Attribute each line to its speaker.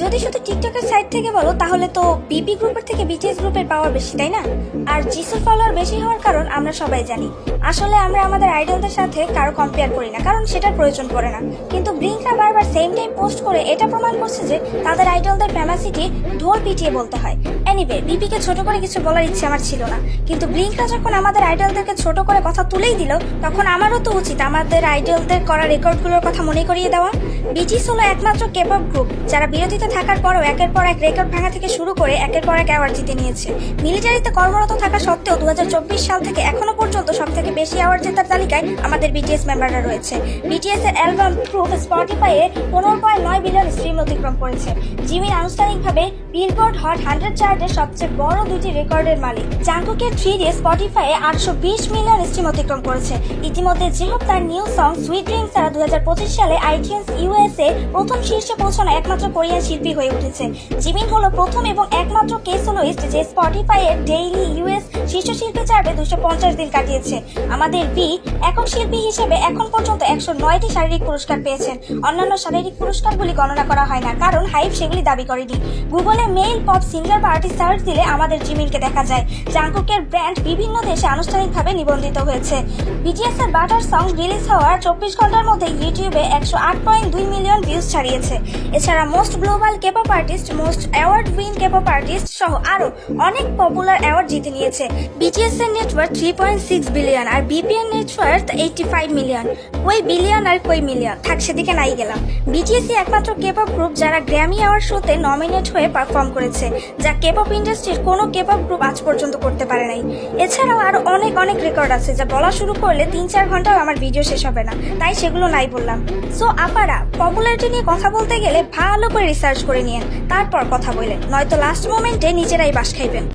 Speaker 1: যদি শুধু টিকটকের সাইড থেকে বলো তাহলে তো বিপি গ্রুপের থেকে বিটিএস গ্রুপের পাওয়ার বেশি, তাই না? আর জিসুর ফলোয়ার বেশি হওয়ার কারণ আমরা সবাই জানি। আসলে আমরা আমাদের আইডলদের সাথে কারো কম্পেয়ার করি না, কারণ সেটার প্রয়োজন পড়ে না। কিন্তু ব্লিঙ্করা বারবার সেম টাইম পোস্ট করে এটা প্রমাণ করছে যে তাদের আইডলদের ফেমাসিটি ঢোল পিটিয়ে বলতে হয়। এনিওয়ে, বিপিকে ছোট করে কিছু বলার ইচ্ছে আমার ছিল না, কিন্তু ব্লিঙ্করা যখন আমাদের আইডলদেরকে ছোট করে কথা তুলেই দিল, তখন আমারও তো উচিত আমাদের আইডলদের করা রেকর্ডগুলোর কথা মনে করিয়ে দেওয়া। বিটিএস হলো একমাত্র কেপপ গ্রুপ যারা বিরতিতে থাকার পরও একের পর এক রেকর্ড ভাঙা থেকে শুরু করে একের পর এক অ্যাওয়ার্ড জিতে নিয়েছে। মিলিটারিতে কর্মরত থাকা সত্ত্বেও 2024 সাল থেকে এখনো পর্যন্ত সবথেকে বেশি অ্যাওয়ার্ড জেতার তালিকায় আমাদের বিটিএস মেম্বাররা রয়েছে। বিটিএস এর অ্যালবাম প্রুফ স্পটিফাইয়ে 15.9 বিলিয়ন স্ট্রিম অতিক্রম করেছে। জিমিন আনুষ্ঠানিকভাবে বিলবোর্ড হট 100 চার্টের সবচেয়ে বড় দুটি রেকর্ডের মালিক। জাঙ্কুকের 3D স্পটিফাইয়ে 820 মিলিয়ন স্ট্রিম অতিক্রম করেছে। ইতিমধ্যে জিহব তার নিউ সং সুইট ড্রিমস দ্বারা 2025 সালে আইটিউনস ইউএসএ প্রথম শীর্ষে পৌঁছানো একমাত্র কোরিয়ান শিল্পী হয়ে উঠেছে। জিমিন হলো প্রথম এবং একমাত্র কে সোলোইস্ট যে স্পটিফাইয়ের ডেইলি ইউএস শীর্ষ শিল্পী চার্টে 250 দিন কাটিয়েছে। আমাদের বি একক শিল্পী হিসেবে এখন পর্যন্ত 109টি শারীরিক পুরস্কার পেয়েছেন। অন্যান্য শারীরিক পুরস্কারগুলি গণনা করা হয় না, কারণ হাইপ সেগুলি দাবি করেনি। গুগলে মেইল পপ সিঙ্গার বা আর্টিস্ট সার্চ দিলে আমাদের জিমিনকে দেখা যায়। জাঙ্কুকের ব্র্যান্ড বিভিন্ন দেশে আনুষ্ঠানিকভাবে নিবন্ধিত হয়েছে। বিটিএস এর বাটার সং রিলিজ হওয়ার 24 ঘন্টার মধ্যে ইউটিউবে 108.2 মিলিয়ন ভিউজ ছাড়িয়েছে। এছাড়া most global K-pop artist, most award win K-pop artist সহ আরো অনেক পপুলার অ্যাওয়ার্ড জিতে নিয়েছে। বিটিএস এর নেটওয়ার্থ 3.6 বিলিয়ন আর বিপি এর নেটওয়ার্থ 85 মিলিয়ন। কই বিলিয়ন আর কই মিলিয়ন, থাক সেদিকে নাই গেলাম। বিটিএস একমাত্র কেপপ গ্রুপ যারা গ্র্যামি অ্যাওয়ার্ড শোতে নমিনেট হয়ে পারফর্ম করেছে, যা কেপপ ইন্ডাস্ট্রির কোনো কেপপ গ্রুপ আজ পর্যন্ত করতে পারে নাই। এছাড়াও আরো অনেক অনেক রেকর্ড আছে যা বলা শুরু করলে 3-4 ঘন্টাও আমার ভিডিও শেষ হবে না, তাই সেগুলো নাই বললাম। সো আপারা পপুলারিটি নিয়ে কথা বলতে গেলে ভালো করে রিসার্চ করে নিয়েন, তারপর কথা বলেন, নয়তো লাস্ট মোমেন্টে নিজেরাই বাস খাইবেন।